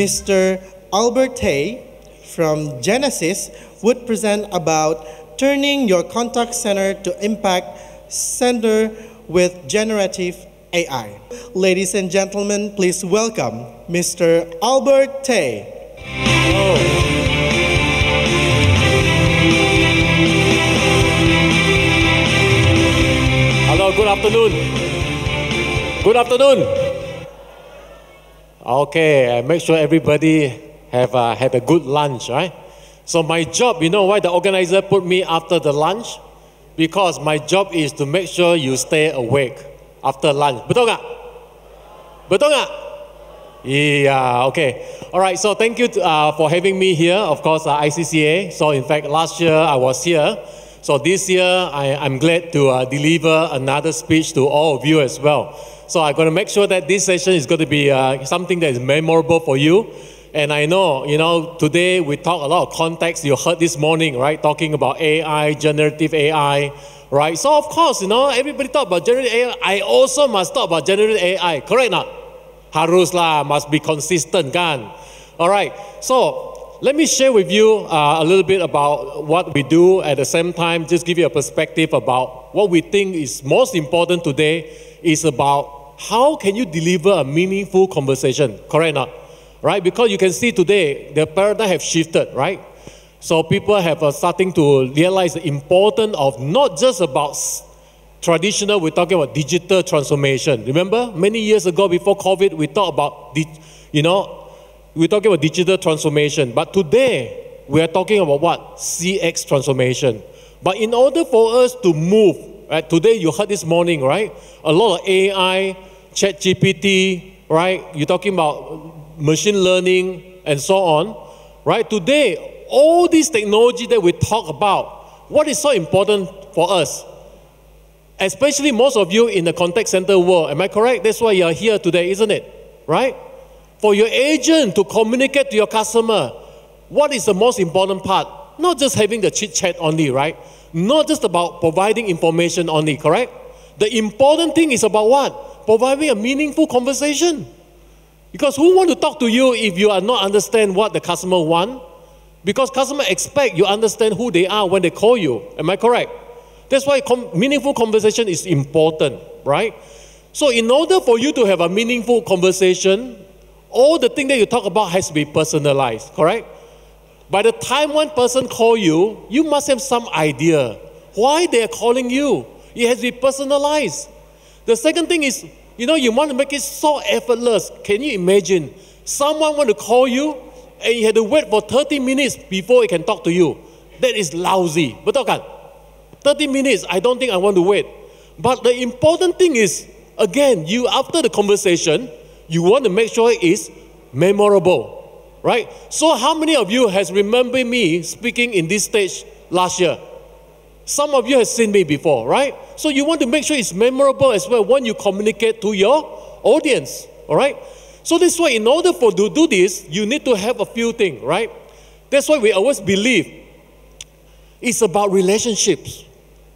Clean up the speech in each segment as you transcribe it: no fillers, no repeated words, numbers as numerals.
Mr. Albert Tay from GENESYS would present about turning your contact center to impact center with generative AI. Ladies and gentlemen, please welcome Mr. Albert Tay. Hello, good afternoon. Good afternoon. Okay, I make sure everybody have had a good lunch, right? So my job, you know why the organizer put me after the lunch? Because my job is to make sure you stay awake after lunch. Betul nggak? Betul nggak? Yeah, okay. All right, so thank you for having me here, of course, ICCA. So in fact, last year I was here. So this year, I'm glad to deliver another speech to all of you as well. So I'm going to make sure that this session is going to be something that is memorable for you. And I know, today we talk a lot of context you heard this morning, right? Talking about AI, generative AI, right? So of course, everybody talk about generative AI. I also must talk about generative AI, correct not? Harus lah, must be consistent, kan? All right, so let me share with you a little bit about what we do. At the same time, just give you a perspective about what we think is most important today is about how can you deliver a meaningful conversation, correct not? Right, because you can see today, the paradigm have shifted, right? So people have starting to realize the importance of not just about traditional, we're talking about digital transformation. Remember, many years ago before COVID, we talked about, we're talking about digital transformation. But today, we are talking about what? CX transformation. But in order for us to move, right, today you heard this morning, right? A lot of AI, ChatGPT, right? You're talking about machine learning and so on, right? Today, all this technology that we talk about, what is so important for us? Especially most of you in the contact center world, am I correct? That's why you're here today, isn't it? Right? For your agent to communicate to your customer, what is the most important part? Not just having the chit chat only, right? Not just about providing information only, correct? The important thing is about what? Providing a meaningful conversation. Because who want to talk to you if you are not understand what the customer want? Because customer expect you understand who they are when they call you. Am I correct? That's why meaningful conversation is important, right? So in order for you to have a meaningful conversation, all the things that you talk about has to be personalized, correct? By the time one person call you, you must have some idea why they are calling you. It has to be personalized. The second thing is, you want to make it so effortless. Can you imagine? Someone want to call you and you had to wait for 30 minutes before he can talk to you. That is lousy. Betul kan? 30 minutes, I don't think I want to wait. But the important thing is, again, you after the conversation, you want to make sure it is memorable, right? So how many of you has remembered me speaking in this stage last year? Some of you have seen me before, right? So you want to make sure it's memorable as well when you communicate to your audience, all right? So that's why in order to do this, you need to have a few things, right? That's why we always believe it's about relationships.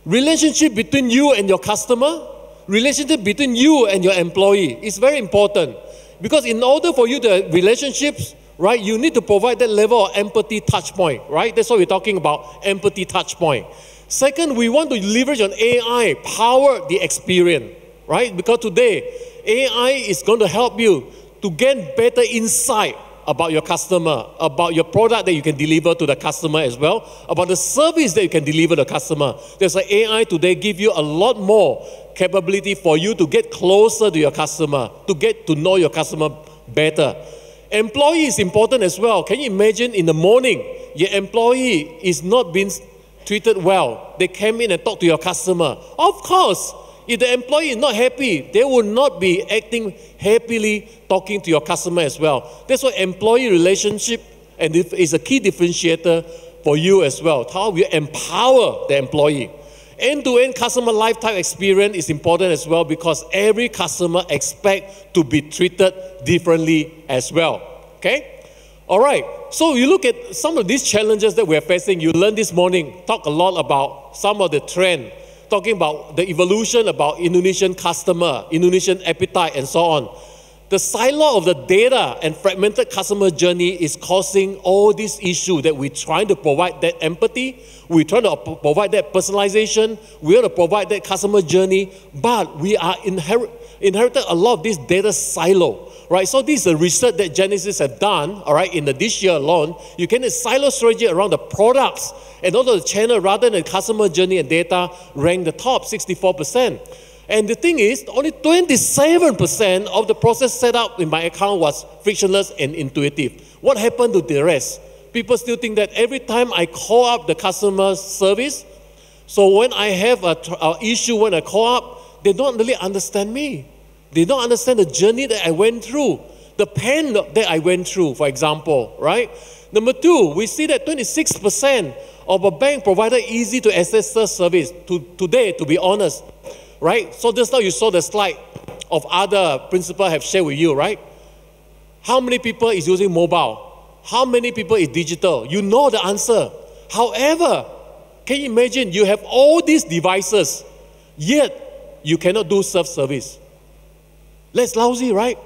Relationship between you and your customer, relationship between you and your employee is very important. Because in order for you to have relationships, right, you need to provide that level of empathy touch point, right? That's what we're talking about, empathy touch point. Second, we want to leverage on AI, power the experience, right? Because today, AI is going to help you to get better insight about your customer, about your product that you can deliver to the customer as well, about the service that you can deliver to the customer. There's like AI today give you a lot more capability for you to get closer to your customer, to get to know your customer better. Employee is important as well. Can you imagine in the morning, your employee is not being treated well. They came in and talked to your customer. Of course, if the employee is not happy, they will not be acting happily talking to your customer as well. That's why employee relationship and is a key differentiator for you as well. How you empower the employee. End-to-end customer lifetime experience is important as well because every customer expects to be treated differently as well. Okay? All right, so you look at some of these challenges that we're facing. You learned this morning, talk a lot about some of the trend, talking about the evolution about Indonesian customer, Indonesian appetite and so on. The silo of the data and fragmented customer journey is causing all these issues that we're trying to provide that empathy, we're trying to provide that personalization, we want to provide that customer journey, but we are inherited a lot of this data silo, right? So this is a research that GENESYS have done, all right, in this year alone. You can silo strategy around the products and also the channel rather than customer journey and data rank the top 64%. And the thing is, only 27% of the process set up in my account was frictionless and intuitive. What happened to the rest? People still think that every time I call up the customer service, so when I have an issue when I call up, they don't really understand me. They don't understand the journey that I went through, the pain that I went through, for example, right? Number two, we see that 26% of a bank provided easy to access service today, to be honest. Right? So just now you saw the slide of other principals have shared with you, right? How many people is using mobile? How many people is digital? You know the answer. However, can you imagine you have all these devices, yet you cannot do self-service? That's lousy, right?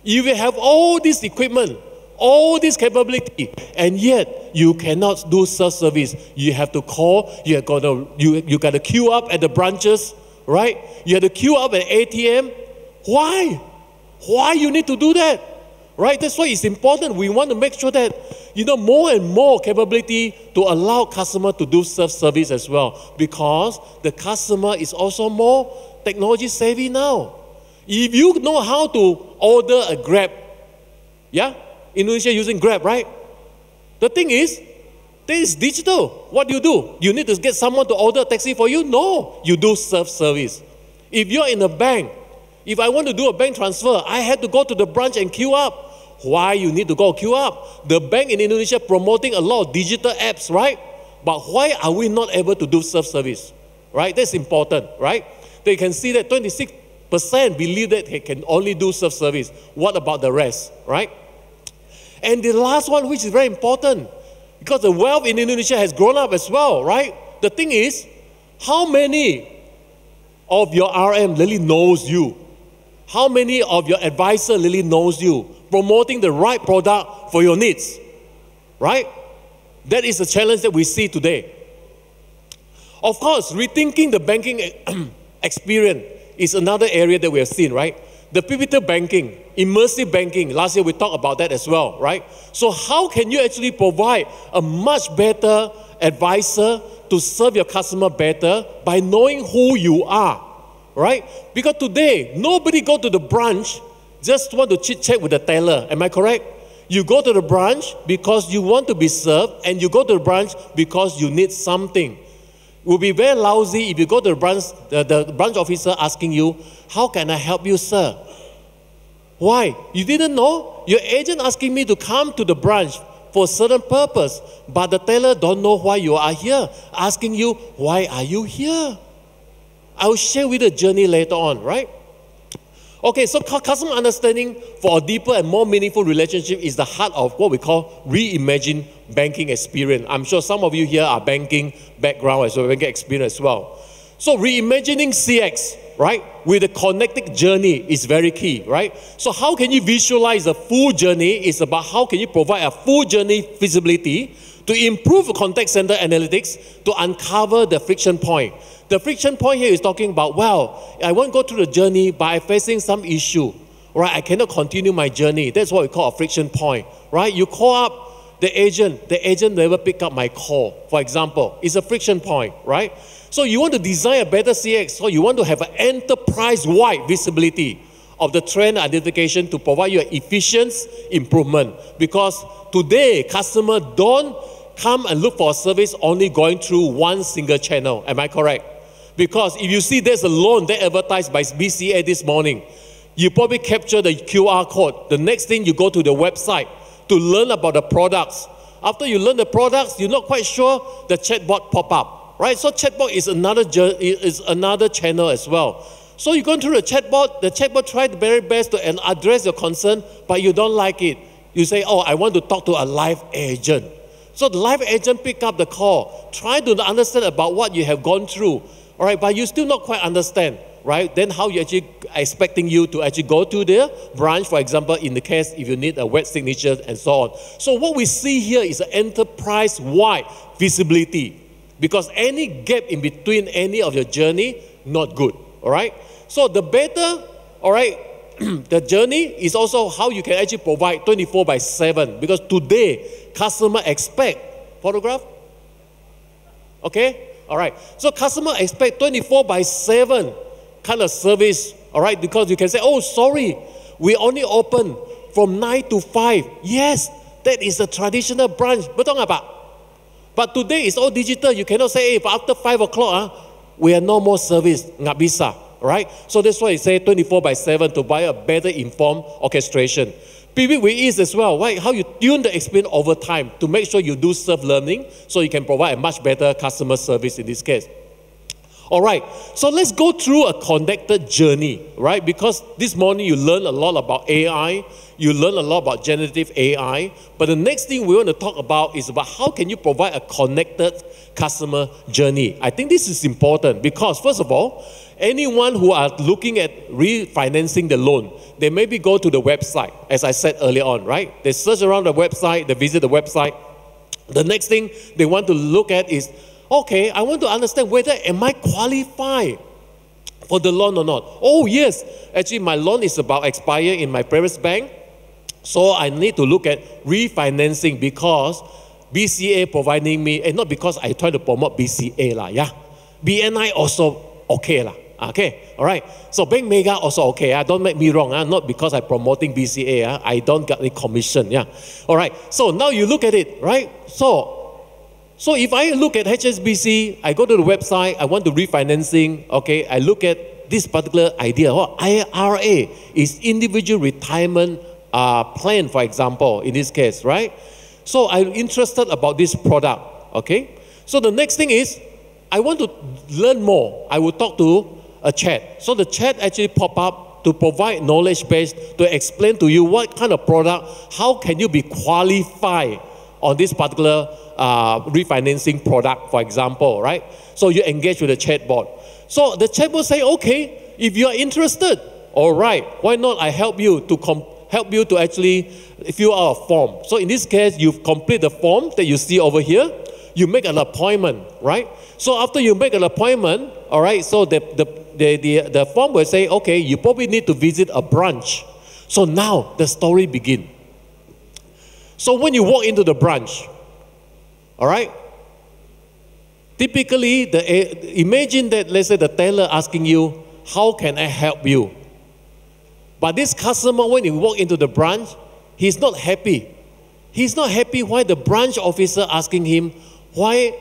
You will have all this equipment, all this capability, and yet you cannot do self-service. You have to call, you got to queue up at the branches, right? You have to queue up at ATM. Why? Why you need to do that? Right? That's why it's important. We want to make sure that, more and more capability to allow customer to do self-service as well, because the customer is also more technology savvy now. If you know how to order a Grab, yeah? Indonesia using Grab, right? The thing is, this is digital. What do? You need to get someone to order a taxi for you? No, you do self-service. If you're in a bank, if I want to do a bank transfer, I had to go to the branch and queue up. Why you need to go queue up? The bank in Indonesia promoting a lot of digital apps, right? But why are we not able to do self-service? Right? That's important, right? They can see that 26% believe that they can only do self-service. What about the rest, right? And the last one, which is very important, because the wealth in Indonesia has grown up as well, right? The thing is, how many of your RM really knows you? How many of your advisor really knows you? Promoting the right product for your needs, right? That is the challenge that we see today. Of course, rethinking the banking experience is another area that we have seen, right? The pivotal banking, immersive banking, last year we talked about that as well, right? So how can you actually provide a much better advisor to serve your customer better by knowing who you are, right? Because today, nobody go to the branch just want to chit-chat with the teller, am I correct? You go to the branch because you want to be served, and you go to the branch because you need something. It will be very lousy if you go to the branch officer asking you, how can I help you, sir? Why? You didn't know? Your agent asking me to come to the branch for a certain purpose, but the teller don't know why you are here, asking you, why are you here? I will share with the journey later on, right? Okay, so customer understanding for a deeper and more meaningful relationship is the heart of what we call reimagine banking experience. I'm sure some of you here are banking background as well, banking experience as well. So reimagining CX, right, with a connected journey is very key, right? So how can you visualize a full journey? It's about how can you provide a full journey visibility to improve contact center analytics to uncover the friction point. The friction point here is talking about, well, I won't go through the journey, but I'm facing some issue, right? I cannot continue my journey. That's what we call a friction point, right? You call up the agent never pick up my call, for example. It's a friction point, right? So you want to design a better CX, so you want to have an enterprise-wide visibility of the trend identification to provide you an efficient improvement. Because today, customers don't come and look for a service only going through one single channel. Am I correct? Because if you see there's a loan that advertised by BCA this morning, you probably capture the QR code. The next thing, you go to the website to learn about the products. After you learn the products, you're not quite sure, the chatbot pop up, right? So chatbot is another channel as well. So you go through the chatbot tried the very best to address your concern, but you don't like it. You say, oh, I want to talk to a live agent. So the live agent pick up the call, try to understand about what you have gone through, all right, but you still not quite understand. right? Then how you actually expecting you to actually go to the branch, for example, in the case if you need a wet signature and so on. So what we see here is an enterprise-wide visibility, because any gap in between any of your journey, not good, all right? So the better, all right, the journey is also how you can actually provide 24/7, because today, customer expect, photograph? Okay, all right. So customer expect 24/7 kind of service, all right, because you can say, oh, sorry, we only open from 9 to 5. Yes, that is a traditional branch, betul nggak Pak? But today it's all digital. You cannot say, hey, but after 5 o'clock, we have no more service. Nggak bisa, right? So that's why I say 24/7 to buy a better informed orchestration. PV is as well, right? How you tune the experience over time to make sure you do self-learning so you can provide a much better customer service in this case. All right, so let's go through a connected journey, right? Because this morning you learn a lot about AI, you learn a lot about generative AI, but the next thing we want to talk about is about how can you provide a connected customer journey. I think this is important because, first of all, anyone who are looking at refinancing the loan, they maybe go to the website, as I said earlier on, right? They search around the website, they visit the website. The next thing they want to look at is, okay, I want to understand whether am I qualified for the loan or not. Oh yes, actually my loan is about expire in my previous bank, so I need to look at refinancing because BCA providing me, and not because I try to promote BCA lah, yeah. BNI also okay lah. Okay, all right. So Bank Mega also okay. Don't make me wrong. Not because I'm promoting BCA. I don't get any commission. Yeah. All right. So now you look at it, right? So if I look at HSBC, I go to the website, I want to refinancing, okay, I look at this particular idea. Oh, IRA is individual retirement plan, for example, in this case, right? So I'm interested about this product, okay? So the next thing is, I want to learn more. I will talk to a chat. So the chat actually pop up to provide knowledge base to explain to you what kind of product, how can you be qualified on this particular refinancing product, for example, right? So you engage with the chatbot. So the chatbot say, okay, if you are interested, all right, why not I help you to actually fill out a form. So in this case, you complete the form that you see over here. You make an appointment, right? So after you make an appointment, all right, so the form will say, okay, you probably need to visit a branch. So now the story begins. So when you walk into the branch, all right, typically, imagine that, let's say the teller asking you, how can I help you? But this customer, when he walk into the branch, he's not happy. He's not happy why the branch officer asking him, why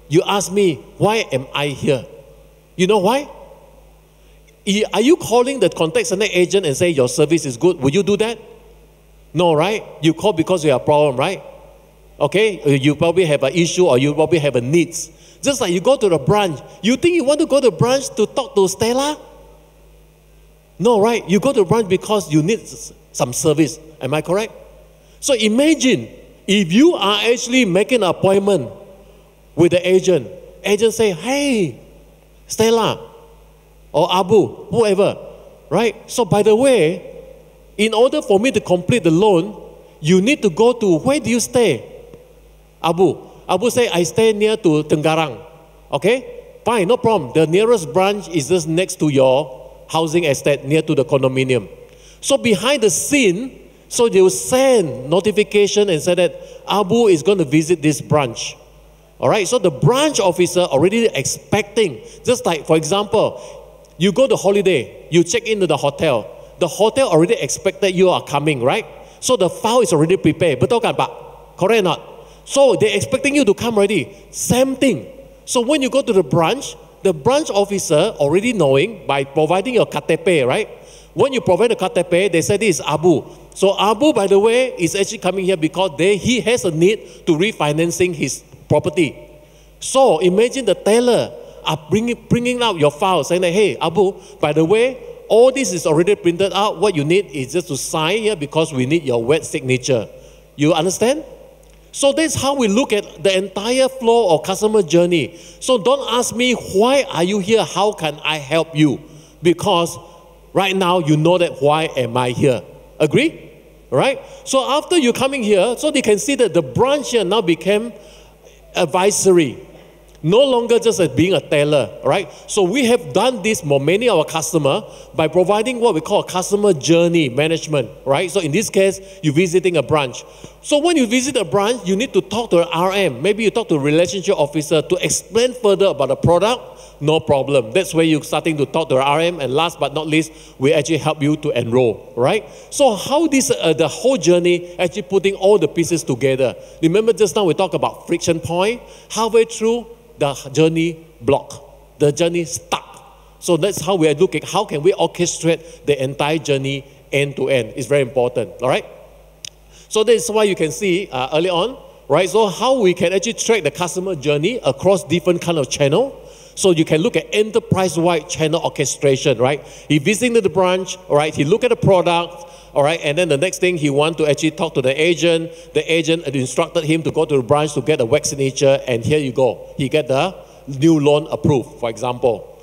you ask me, why am I here? You know why? Are you calling the contact center agent and say your service is good? Would you do that? No, right? You call because you have a problem, right? Okay, you probably have an issue or you probably have a needs. Just like you go to the branch. You think you want to go to the branch to talk to Stella? No, right? You go to the branch because you need some service. Am I correct? So imagine if you are actually making an appointment with the agent. Agent say, hey, Stella or Abu, whoever, right? So by the way, in order for me to complete the loan, you need to go to, where do you stay? Abu say, I stay near to Tenggarang. Okay? Fine, no problem. The nearest branch is just next to your housing estate, near to the condominium. So behind the scene, so they will send notification and say that Abu is going to visit this branch. All right? So the branch officer already expecting, just like, for example, you go to holiday, you check into the hotel. The hotel already expected you are coming, right? So the file is already prepared. Betul kan, Pak? Correct or not? So they're expecting you to come already. Same thing. So when you go to the branch officer already knowing by providing your KTP, right? When you provide the KTP, they say this is Abu. So Abu, by the way, is actually coming here because he has a need to refinancing his property. So imagine the teller are bringing out your file saying that, hey, Abu, by the way, all this is already printed out. What you need is just to sign here because we need your wet signature. You understand? So that's how we look at the entire flow of customer journey. So don't ask me, why are you here? How can I help you? because right now you know that why am I here. Agree? Right? So after you coming here, so they can see that the branch here now became advisory. No longer just as being a teller, right? So we have done this for many of our customers by providing what we call a customer journey management, right? So in this case, you're visiting a branch. So when you visit a branch, you need to talk to an RM. Maybe you talk to a relationship officer to explain further about the product. No problem. That's where you're starting to talk to an RM. And last but not least, we actually help you to enroll, right? So how this, the whole journey, actually putting all the pieces together. Remember just now we talked about friction point. Halfway through, the journey block, the journey stuck. So that's how we are looking, how can we orchestrate the entire journey end to end. It's very important, all right? So that's why you can see early on, right? So how we can actually track the customer journey across different kind of channel. So you can look at enterprise-wide channel orchestration, right? He visited the branch, all right? He look at the product, all right? And then the next thing, he want to actually talk to the agent. The agent instructed him to go to the branch to get a wet signature, and here you go. He get the new loan approved, for example.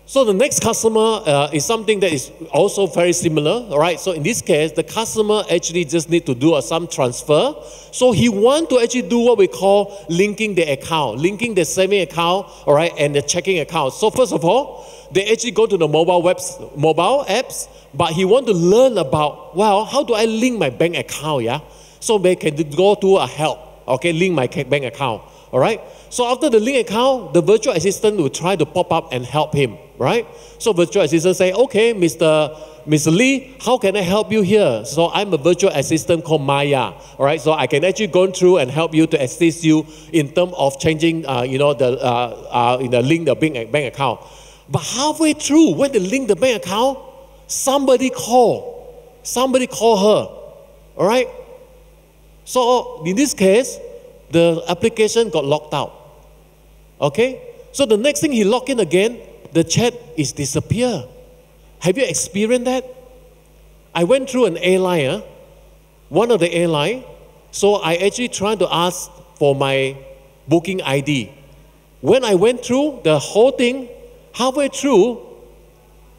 So the next customer is something that is also very similar, all right? So in this case, the customer actually just need to do some transfer. So he want to actually do what we call linking the account, linking the saving account, all right, and the checking account. So first of all, they actually go to the mobile apps, but he want to learn about, well, how do I link my bank account, yeah? So they can go to a help, okay, link my bank account, all right? So after the link account, the virtual assistant will try to pop up and help him, right? So virtual assistant say, okay, Mr. Lee, how can I help you here? So I'm a virtual assistant called Maya, all right? So I can actually go through and help you to assist you in terms of changing, the link the bank account. But halfway through, when they link the bank account, somebody call her, all right? So in this case, the application got locked out, okay? So the next thing he log in again, the chat is disappear. Have you experienced that? I went through an airline, one of the airline, so I actually tried to ask for my booking ID. When I went through the whole thing, halfway through,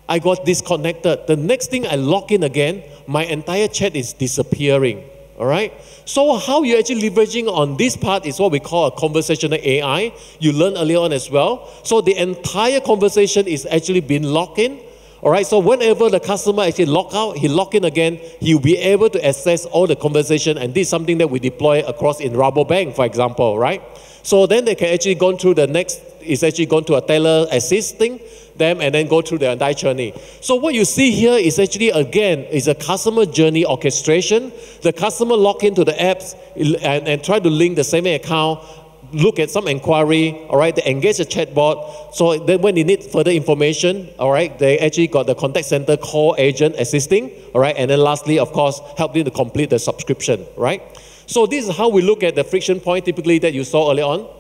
I got disconnected. The next thing I log in again, my entire chat is disappearing. All right? So how you're actually leveraging on this part is what we call a conversational AI. You learned earlier on as well. So the entire conversation is actually being locked in. All right? So whenever the customer actually log out, he log in again, he'll be able to access all the conversation. And this is something that we deploy across in Rabobank, for example, right? So then they can actually go through the next, is actually going to a teller assisting them and then go through the entire journey. So what you see here is actually, again, is a customer journey orchestration. The customer log into the apps and try to link the saving account, look at some inquiry, all right, they engage a chatbot. So then when they need further information, all right, they actually got the contact center call agent assisting, all right, and then lastly, of course, help them to complete the subscription, right? So this is how we look at the friction point typically that you saw earlier on.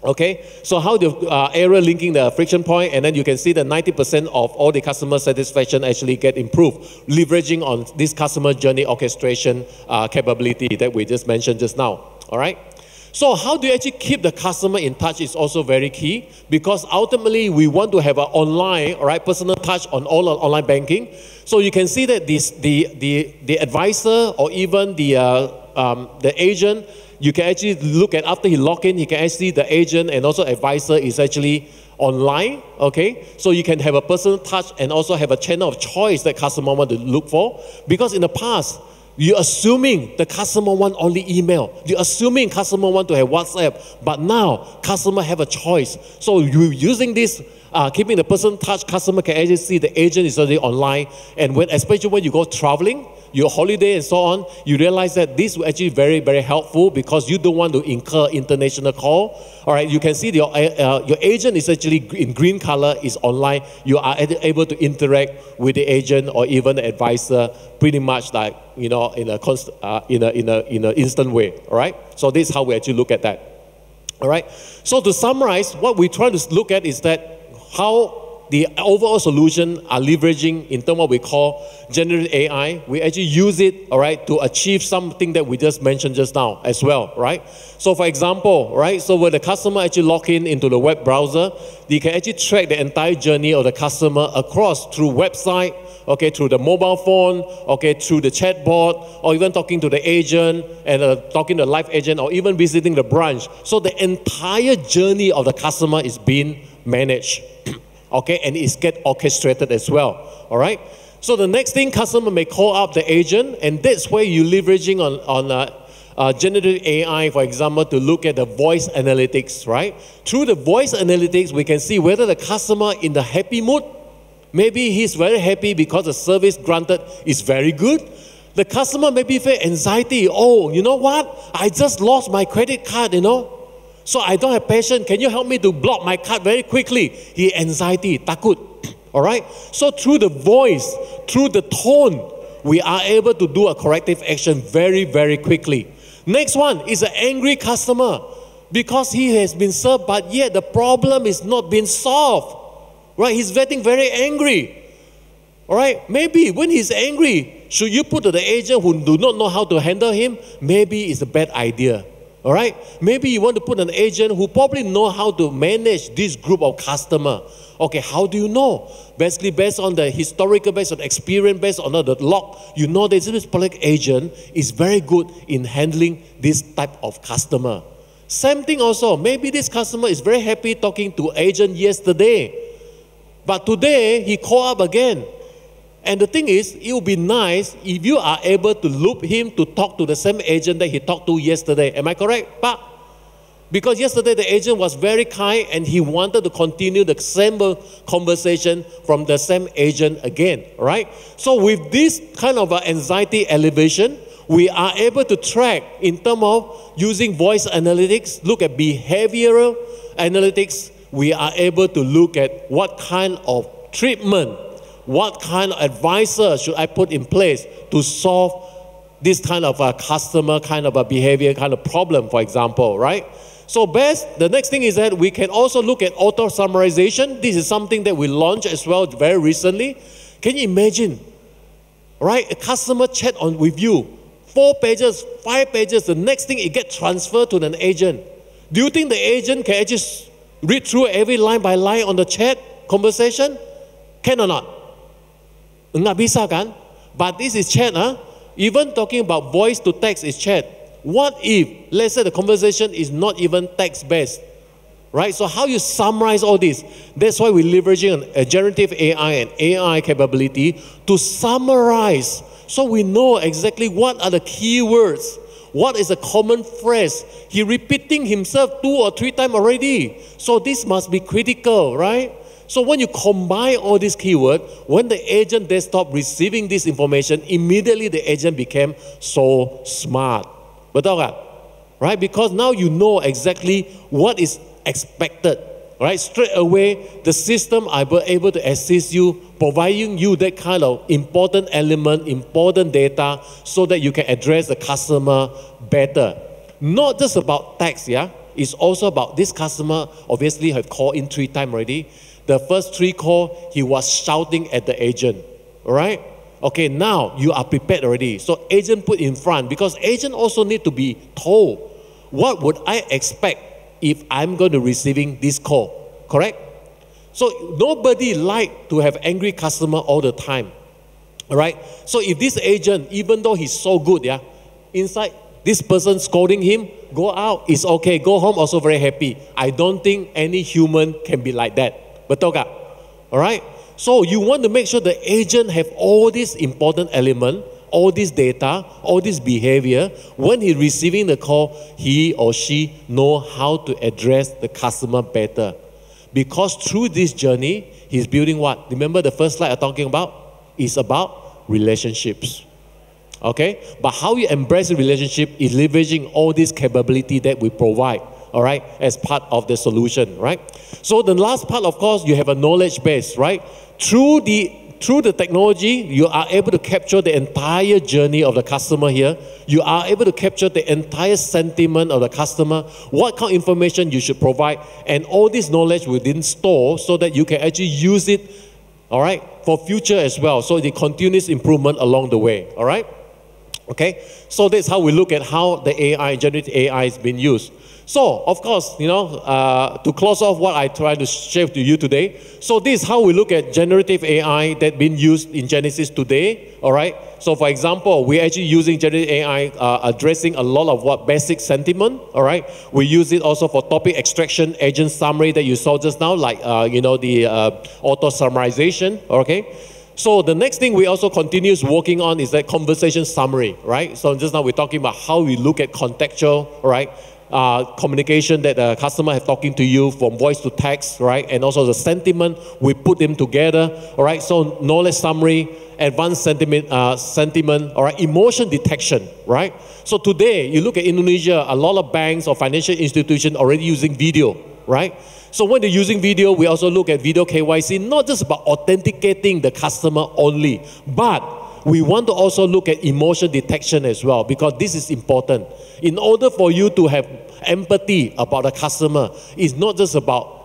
Okay, so how the area linking the friction point, and then you can see that 90% of all the customer satisfaction actually get improved, leveraging on this customer journey orchestration capability that we just mentioned just now. All right. So how do you actually keep the customer in touch is also very key, because ultimately we want to have an online, all right, personal touch on all our online banking. So you can see that the advisor or even the agent, you can actually look at after he log in, he can actually see the agent and also advisor is actually online, okay? So you can have a personal touch and also have a channel of choice that customer want to look for. Because in the past, you're assuming the customer want only email. You're assuming customer want to have WhatsApp. But now, customer have a choice. So you using this, keeping the person touch, customer can actually see the agent is already online. And when, especially when you go traveling, your holiday and so on, you realize that this will actually very, very helpful because you don't want to incur international call. All right, you can see your agent is actually in green color, is online. You are able to interact with the agent or even the advisor pretty much like, you know, in a instant way. All right, so this is how we actually look at that. All right, so to summarize, what we try to look at is that how the overall solution are leveraging in terms of what we call generative AI. We actually use it, all right, to achieve something that we just mentioned just now as well, right? So for example, right, so when the customer actually log in into the web browser, they can actually track the entire journey of the customer across through website, okay, through the mobile phone, okay, through the chatbot, or even talking to the agent and talking to the live agent, or even visiting the branch. So the entire journey of the customer is being managed. Okay, and it's get orchestrated as well, all right? So the next thing, customer may call up the agent, and that's where you're leveraging on generative AI, for example, to look at the voice analytics, right? Through the voice analytics, we can see whether the customer in the happy mood. Maybe he's very happy because the service granted is very good. The customer maybe feel anxiety. Oh, you know what? I just lost my credit card, you know. So I don't have patience. Can you help me to block my card very quickly? He anxiety, takut. All right? So through the voice, through the tone, we are able to do a corrective action very, very quickly. Next one is an angry customer because he has been served, but yet the problem is not being solved. Right? He's getting very angry. All right? Maybe when he's angry, should you put to the agent who do not know how to handle him? Maybe it's a bad idea. All right? Maybe you want to put an agent who probably know how to manage this group of customer. Okay, how do you know? Basically, based on the historical, based on experience, based on the log, you know that this public agent is very good in handling this type of customer. Same thing also, maybe this customer is very happy talking to agent yesterday, but today he called up again. And the thing is, it would be nice if you are able to loop him to talk to the same agent that he talked to yesterday. Am I correct, Pa? Because yesterday the agent was very kind and he wanted to continue the same conversation from the same agent again, right? So with this kind of anxiety elevation, we are able to track in terms of using voice analytics, look at behavioral analytics. We are able to look at what kind of treatment, what kind of advisor should I put in place to solve this kind of a customer kind of a behavior kind of problem, for example, right? So the next thing is that we can also look at auto summarization. This is something that we launched as well very recently. Can you imagine, right? A customer chat with you, 4 pages, 5 pages, the next thing it gets transferred to an agent. Do you think the agent can just read through every line by line on the chat conversation? Can or not? Nggak bisa kan? But this is chat, huh? Even talking about voice to text is chat. What if, let's say the conversation is not even text-based, right? So how you summarize all this? That's why we're leveraging a generative AI and AI capability to summarize. So we know exactly what are the keywords, what is a common phrase. He repeating himself 2 or 3 times already. So this must be critical, right? So when you combine all these keywords, when the agent desktop receiving this information, immediately the agent became so smart. Betul kan? Right? Because now you know exactly what is expected. Right? Straight away, the system are able to assist you, providing you that kind of important element, important data, so that you can address the customer better. Not just about text, yeah? It's also about this customer obviously have called in 3 times already. The first 3 calls, he was shouting at the agent. All right? Okay, now you are prepared already. So agent put in front, because agent also need to be told, what would I expect if I'm going to receiving this call, correct? So nobody like to have angry customer all the time, all right? So if this agent, even though he's so good, yeah, inside this person scolding him, go out, it's okay, go home also very happy. I don't think any human can be like that. Betul tak? All right? So you want to make sure the agent have all these important elements, all this data, all this behavior. When he's receiving the call, he or she know how to address the customer better. Because through this journey, he's building what? Remember the first slide I'm talking about? It's about relationships. Okay? But how you embrace a relationship is leveraging all this capability that we provide. All right, as part of the solution, right? So the last part, of course, you have a knowledge base, right? Through the through the technology, you are able to capture the entire journey of the customer here. You are able to capture the entire sentiment of the customer, what kind of information you should provide, and all this knowledge within store so that you can actually use it, all right, for future as well. So the continuous improvement along the way, all right? Okay, so that's how we look at how the AI, generative AI is being used. So, of course, to close off what I try to share to you today, so this is how we look at generative AI that's been used in GENESYS today, all right? So, for example, we're actually using generative AI addressing a lot of what basic sentiment, all right? We use it also for topic extraction, agent summary that you saw just now, like, the auto summarization, okay? So the next thing we also continues working on is that conversation summary, right? So just now we're talking about how we look at contextual, right? Communication that the customer is talking to you from voice to text, right? And also the sentiment, we put them together, all right? So knowledge summary, advanced sentiment, all right? Emotion detection, right? So today, you look at Indonesia, a lot of banks or financial institutions already using video, right? So when they're using video, we also look at video KYC, not just about authenticating the customer only, but we want to also look at emotion detection as well, because this is important. In order for you to have empathy about the customer, it's not just about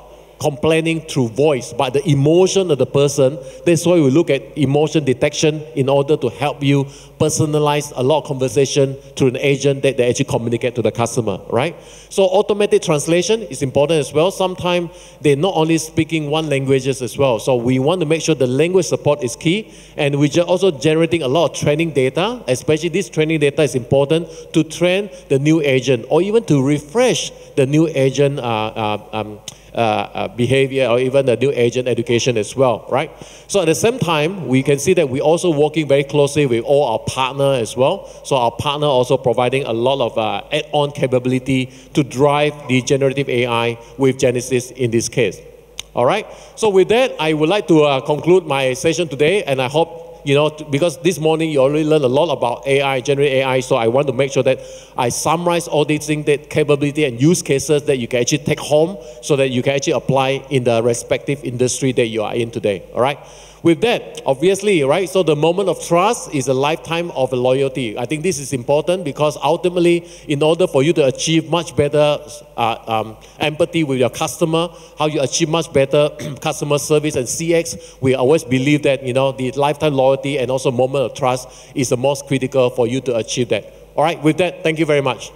complaining through voice, but the emotion of the person. That's why we look at emotion detection in order to help you personalize a lot of conversation through an agent that they actually communicate to the customer, right? So automated translation is important as well. Sometimes they're not only speaking one languages as well. So we want to make sure the language support is key. And we're also generating a lot of training data, especially this training data is important to train the new agent or even to refresh the new agent behavior or even the new agent education as well, right? So at the same time, we can see that we're also working very closely with all our partners as well. So our partner also providing a lot of add-on capability to drive the generative AI with GENESYS in this case. All right, so with that, I would like to conclude my session today, and I hope, because this morning you already learned a lot about AI, generative AI, so I want to make sure that I summarize all these things, that capability and use cases that you can actually take home so that you can actually apply in the respective industry that you are in today, all right? With that, obviously, right, so the moment of trust is a lifetime of loyalty. I think this is important because ultimately, in order for you to achieve much better empathy with your customer, how you achieve much better customer service and CX, we always believe that, the lifetime loyalty and also moment of trust is the most critical for you to achieve that. All right, with that, thank you very much.